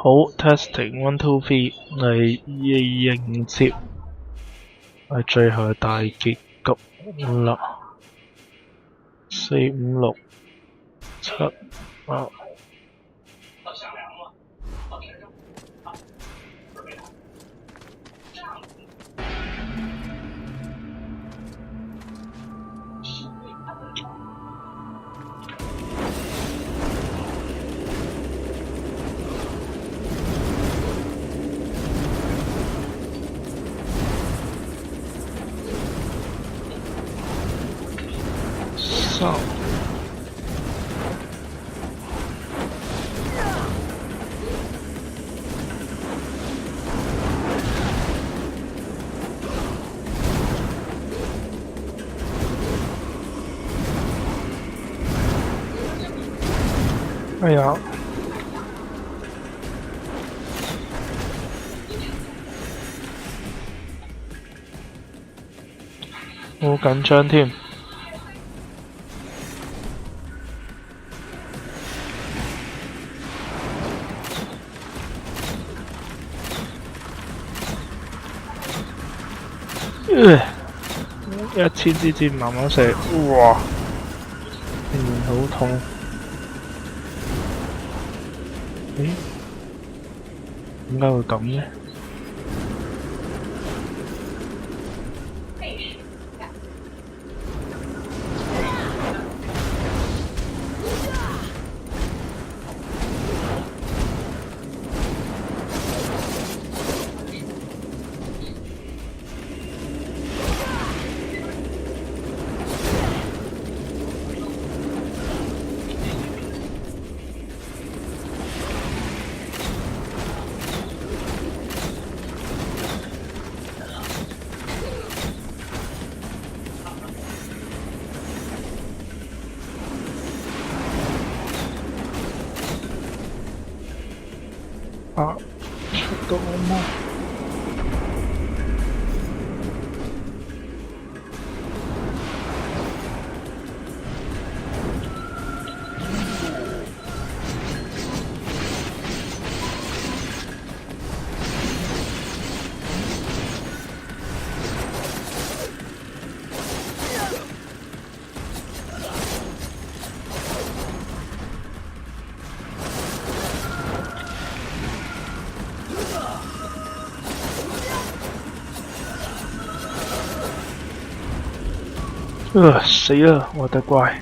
好 ，testing 1 2 3嚟迎接係最後嘅大結局啦！4 5 6 7啊！3哎呀！好緊張添。1000支箭慢慢射，哇！好痛。咦？點解會咁呢？啊！出到嗎？死了，我的乖！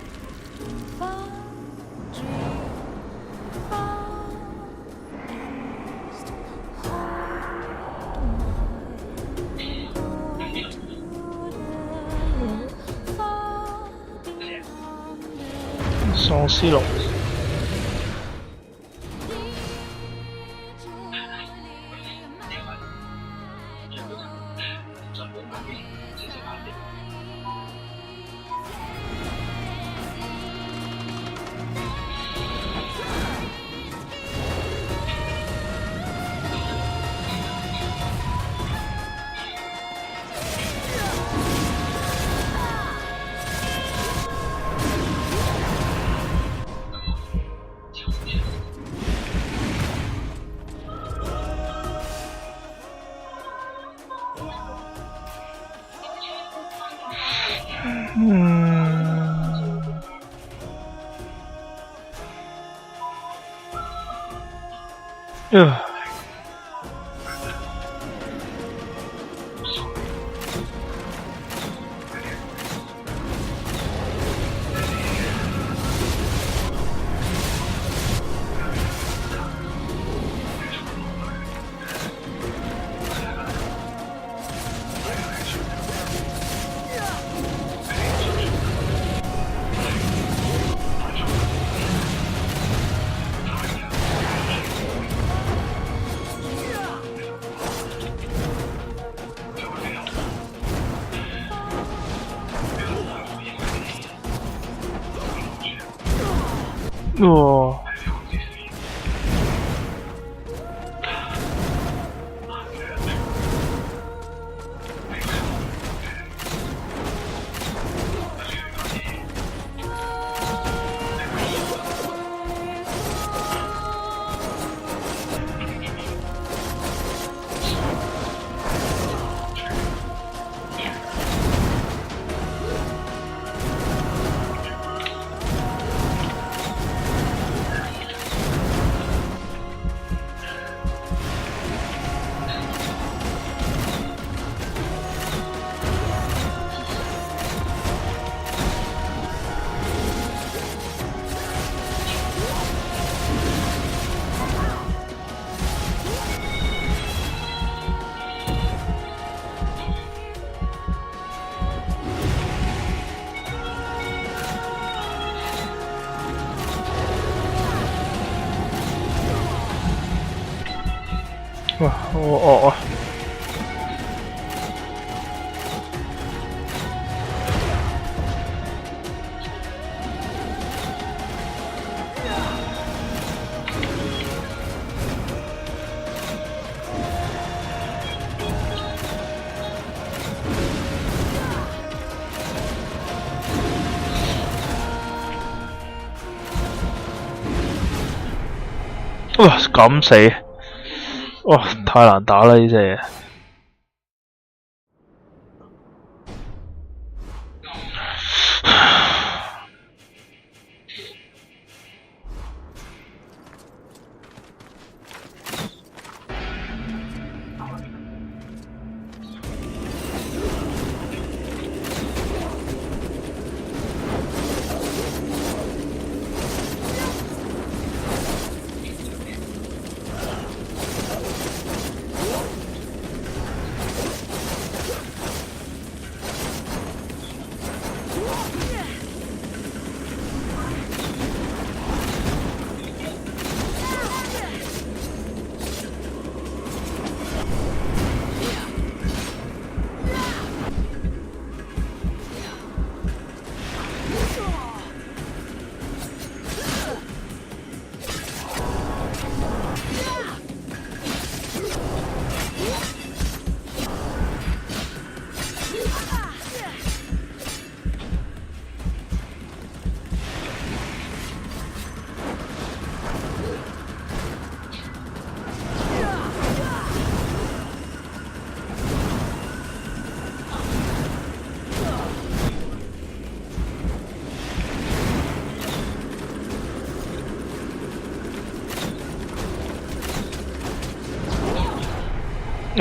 丧尸龙。哇，好惡啊！哇，咁死！哇，太難打啦呢隻嘢。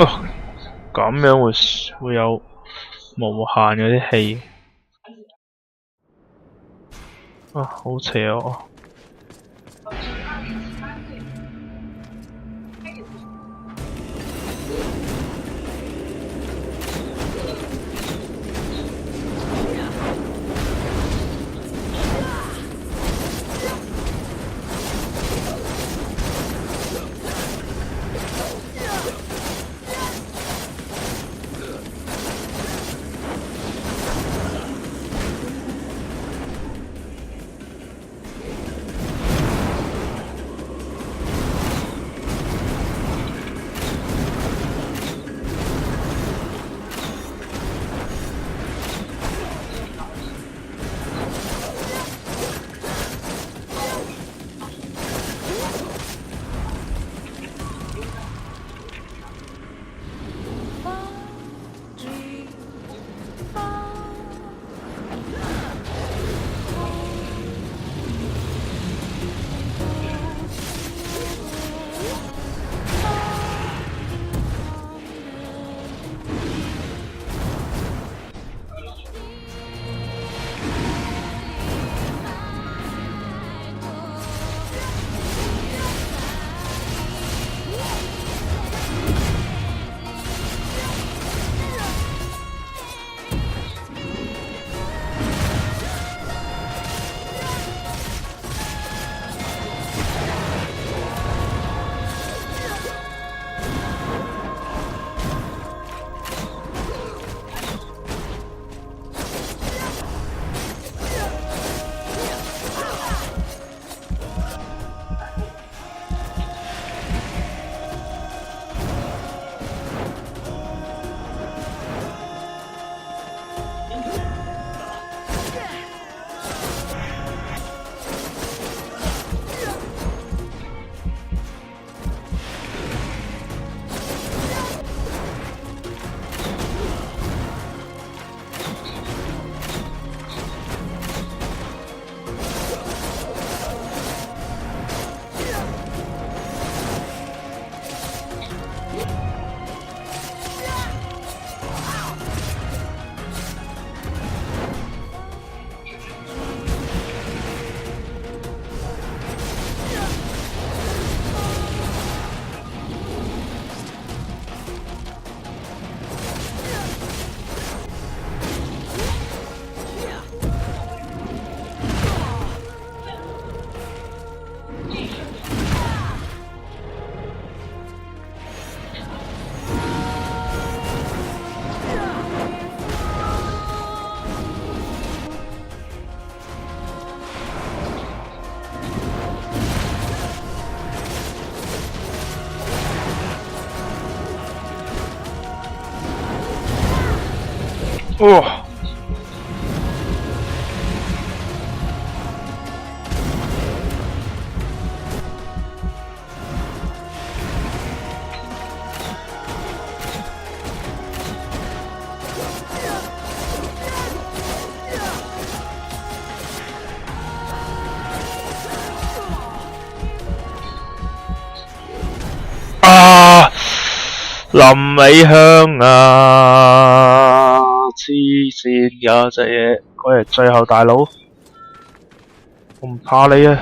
哦，咁樣會有無限嗰啲氣，啊，好邪惡啊！哇！啊！臨尾香啊！黐線有隻嘢，佢係最後大佬，我唔怕你啊！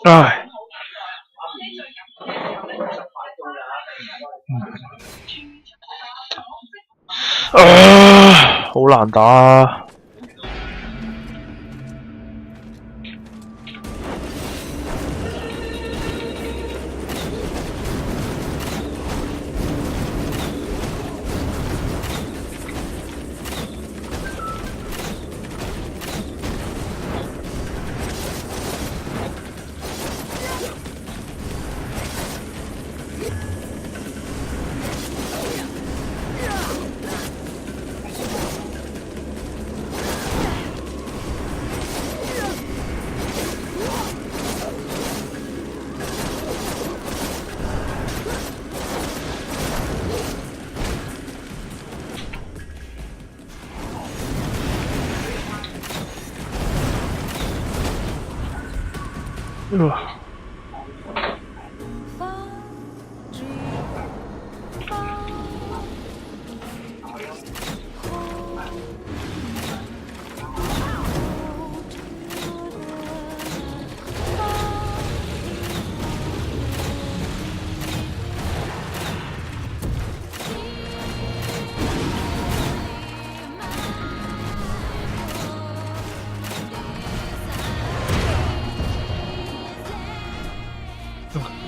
唉，好難打啊！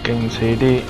勁似啲。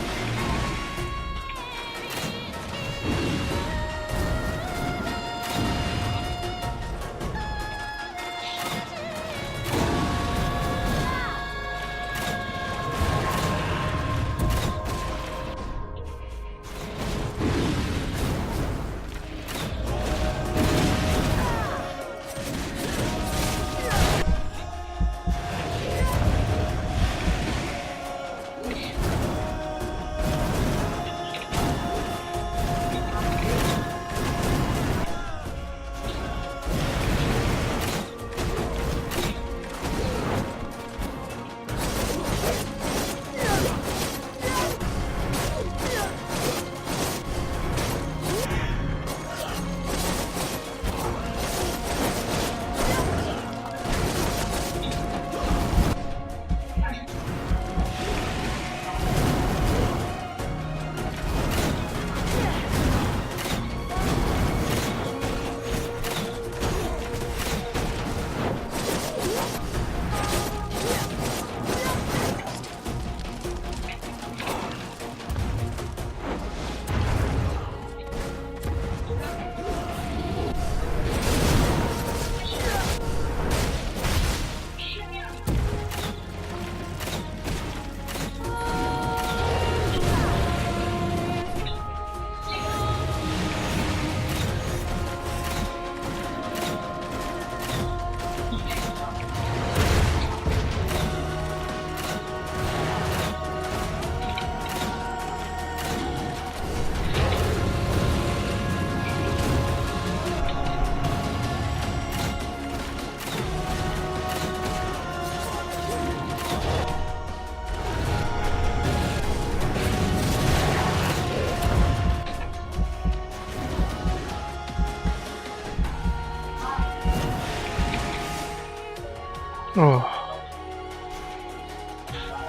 哦，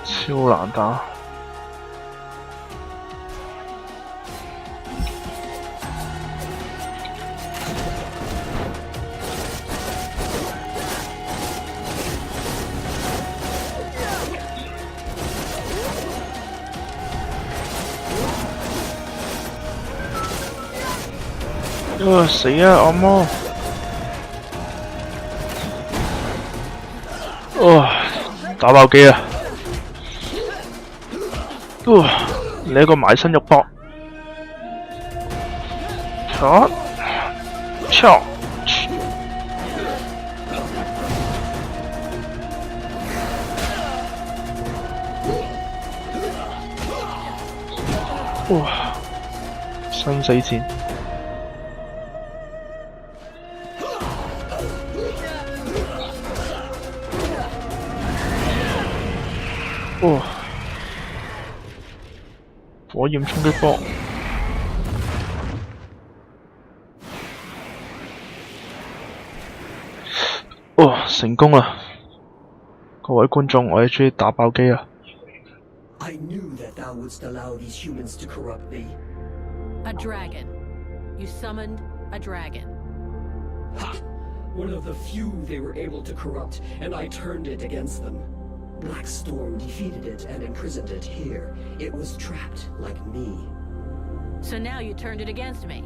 超難打。死啊！按摩。打爆機啊！你一個埋身肉搏，敲，生死戰。火焰衝擊波，成功啦！各位觀眾，我哋終於打爆機啦！ I knew that thou wouldst allow these humans to corrupt thee. A dragon. You summoned a dragon. Ha! One of the few they were able to corrupt, and I turned it against them. Black Storm defeated it and imprisoned it here. It was trapped like me. So now you turned it against me.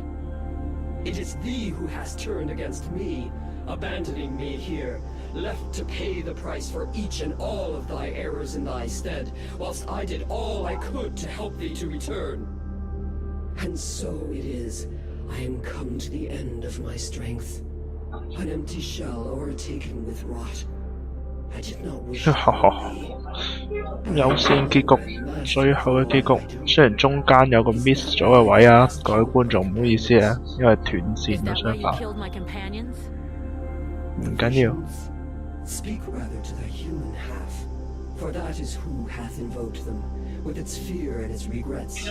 It is thee who has turned against me, abandoning me here, left to pay the price for each and all of thy errors in thy stead, whilst I did all I could to help thee to return. And so it is, I am come to the end of my strength, an empty shell overtaken with rot. I did not wish to harm thee. 有線結局，最後嘅結局，雖然中間有個 miss 咗嘅位啊，各位觀眾唔好意思啊，因為斷線嘅相反。唔緊要。Speak rather to the human half, for that is who hath invoked them, with its fear and its regrets.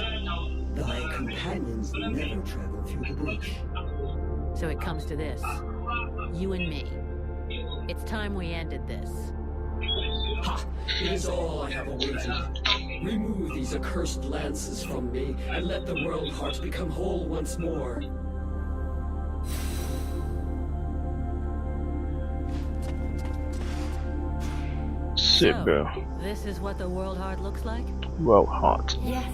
Thy companions never traveled through the breach. So it comes to this, you and me. It's time we ended this. Ha! It is all I have awaited. Remove these accursed lances from me, and let the world heart become whole once more. So, this is what the world heart looks like? World heart. Yes.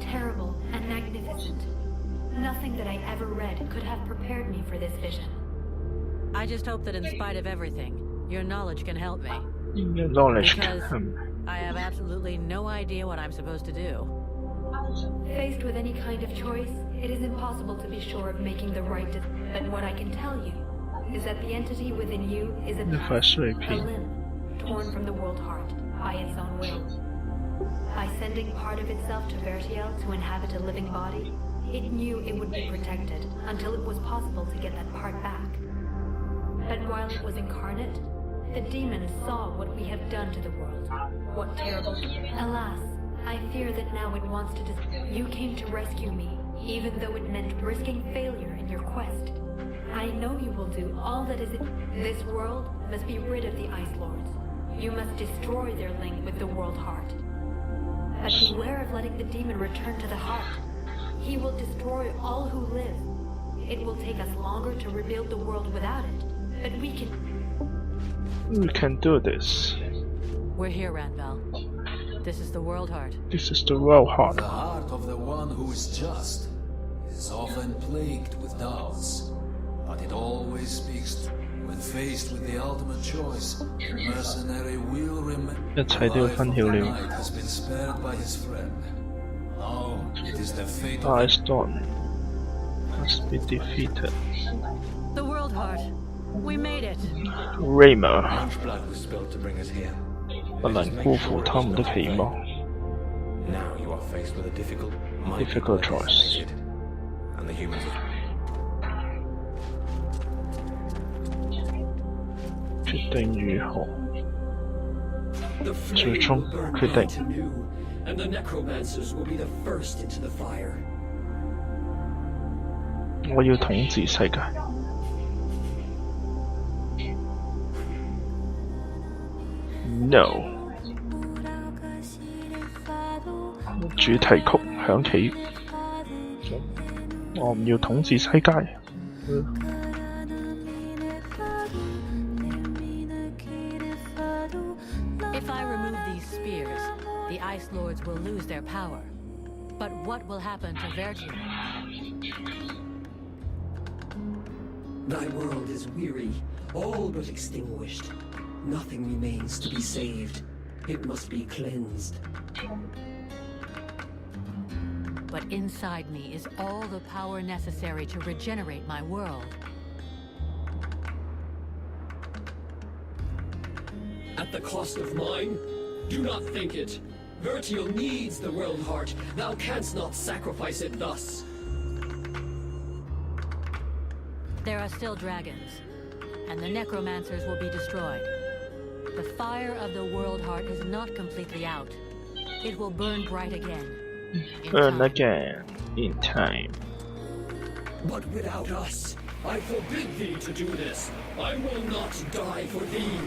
Terrible and magnificent. Nothing that I ever read could have prepared me for this vision. I just hope that in spite of everything, your knowledge can help me. Your knowledge because I have absolutely no idea what I'm supposed to do. Faced with any kind of choice, it is impossible to be sure of making the right decision. But what I can tell you is that the entity within you is a limb, torn from the world heart by its own will. By sending part of itself to Vertiel to inhabit a living body, it knew it would be protected until it was possible to get that part back. But while it was incarnate, the demon saw what we have done to the world. What terrible... Alas, I fear that now it wants to... You came to rescue me, even though it meant risking failure in your quest. I know you will do all that is... This world must be rid of the Ice Lords. You must destroy their link with the world heart. But beware of letting the demon return to the heart. He will destroy all who live. It will take us longer to rebuild the world without it. But we can... We can do this. We're here, Ranvel. This is the world heart. This is the world heart. The heart of the one who is just is often plagued with doubts, but it always speaks when faced with the ultimate choice. Mercenary will remember the life of the knight has been spared by his friend. Now it is the fate of Ice Dawn must be defeated. The world heart. We made it. Raymer 不能辜負他們的期望。Now you are faced with a difficult choice. And the humans are... 決定如何？ The flame will burn bright anew, and the necromancers will be the first into the fire. 我要統治世界。No。主題曲響起，我唔要統治世界。If I remove these spears, the Ice Lords will lose their power. But what will happen to Vertium? Thy world is weary, all but extinguished. Nothing remains to be saved. It must be cleansed. But inside me is all the power necessary to regenerate my world. At the cost of mine? Do not think it. Vertial needs the world heart. Thou canst not sacrifice it thus. There are still dragons, and the necromancers will be destroyed. The fire of the world heart is not completely out. It will burn bright again. Burn again in time. But without us, I forbid thee to do this. I will not die for thee.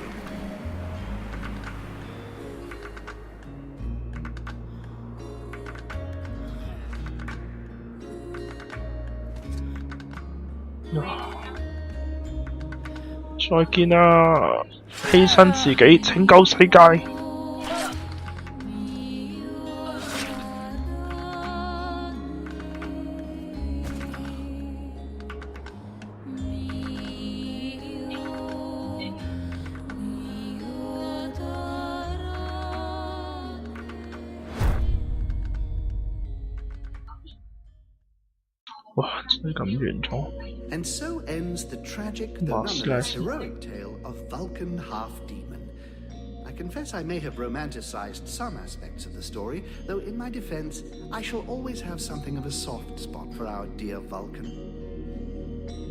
No. 再見啦！犧牲自己拯救世界。哇！真係咁完咗。And so ends the tragic, though nonetheless heroic tale of Vulcan Half-Demon. I confess I may have romanticized some aspects of the story, though in my defense, I shall always have something of a soft spot for our dear Vulcan.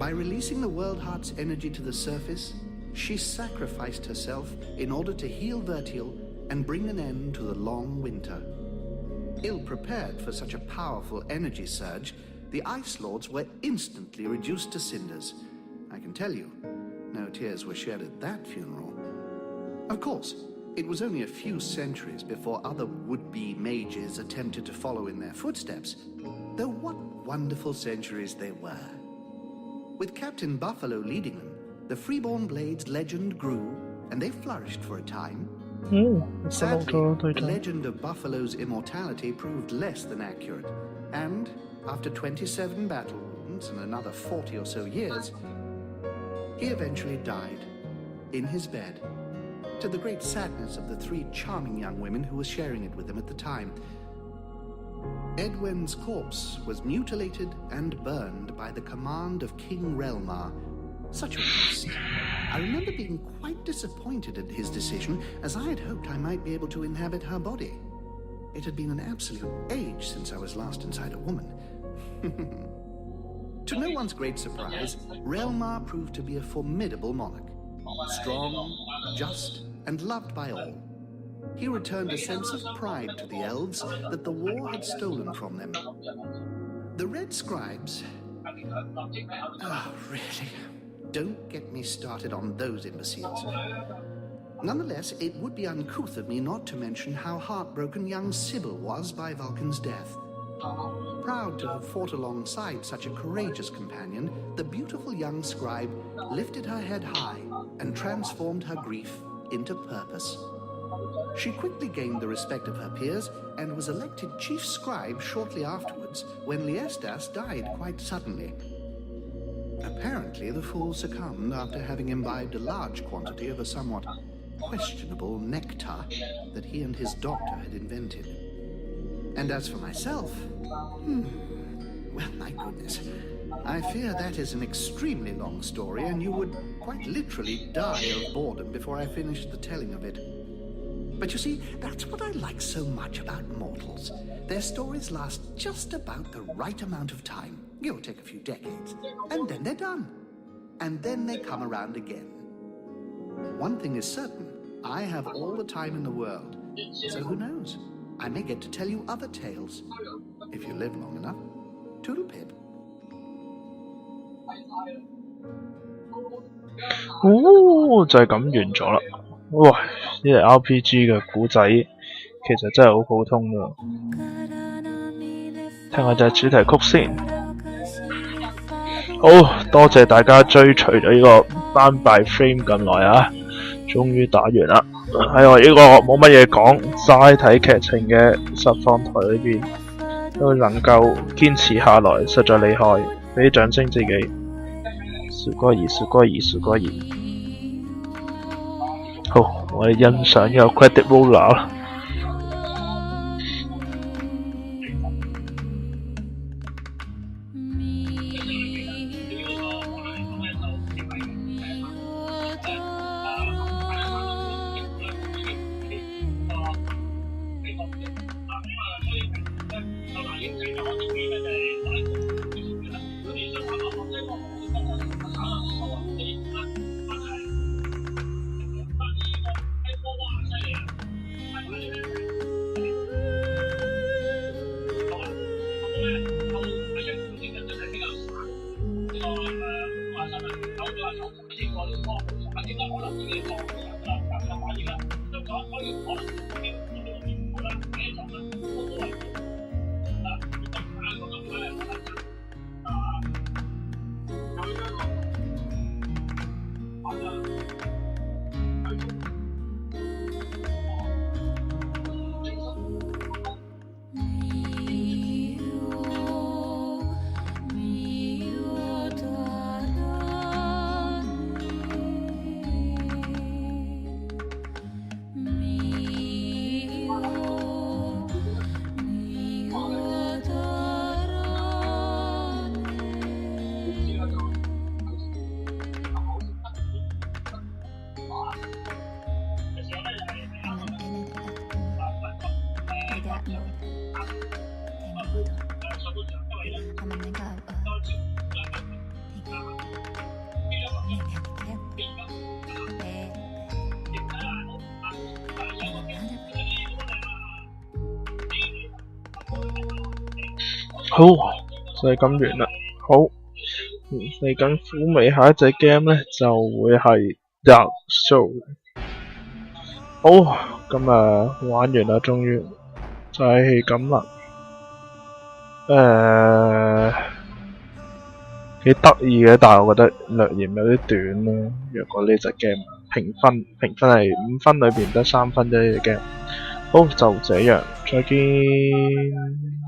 By releasing the World Heart's energy to the surface, she sacrificed herself in order to heal Vertial and bring an end to the long winter. Ill-prepared for such a powerful energy surge, the Ice Lords were instantly reduced to cinders. I can tell you, no tears were shed at that funeral. Of course, it was only a few centuries before other would-be mages attempted to follow in their footsteps, though what wonderful centuries they were. With Captain Buffalo leading them, the Freeborn Blades legend grew, and they flourished for a time. Sadly, the legend of Buffalo's immortality proved less than accurate, and after 27 battle wounds and another 40 or so years, he eventually died in his bed, to the great sadness of the three charming young women who were sharing it with him at the time. Edwin's corpse was mutilated and burned by the command of King Relmar. Such a waste. I remember being quite disappointed at his decision, as I had hoped I might be able to inhabit her body. It had been an absolute age since I was last inside a woman. To no one's great surprise, Relmar proved to be a formidable monarch. Strong, just, and loved by all. He returned a sense of pride to the elves that the war had stolen from them. The Red Scribes... Oh, really? Don't get me started on those imbeciles. Nonetheless, it would be uncouth of me not to mention how heartbroken young Sybil was by Vulcan's death. Proud to have fought alongside such a courageous companion, the beautiful young scribe lifted her head high and transformed her grief into purpose. She quickly gained the respect of her peers and was elected chief scribe shortly afterwards when Liestas died quite suddenly. Apparently, the fool succumbed after having imbibed a large quantity of a somewhat questionable nectar that he and his doctor had invented. And as for myself, well, my goodness, I fear that is an extremely long story, and you would quite literally die of boredom before I finished the telling of it. But you see, that's what I like so much about mortals. Their stories last just about the right amount of time. Give or take a few decades. And then they're done. And then they come around again. One thing is certain. I have all the time in the world. So who knows? I may get to tell you other tales. If you live long enough. Toodle-pip. 哦，就係咁完咗啦。哇！呢隻 RPG 嘅古仔其實真係好普通㗎。聽下隻主題曲先。好多謝大家追隨咗呢個《By Flame》咁耐啊，終於打完啦。喺我呢個冇乜嘢講，齋睇劇情嘅實況台裏邊，都能夠堅持下來，實在厲害，俾啲掌聲自己。小歌兒，小歌兒，小歌兒。好，我哋欣賞呢個 credit roller 啦。好，就係咁完啦。好，嚟緊虎尾下一隻 game 呢，就會係 Dark Soul。好，咁玩完啦，終於就係咁啦。幾得意嘅，但係我覺得略嫌有啲短咯。若果呢隻 game 評分係5分裏邊得3分啫，呢隻 game。好，就這樣，再見。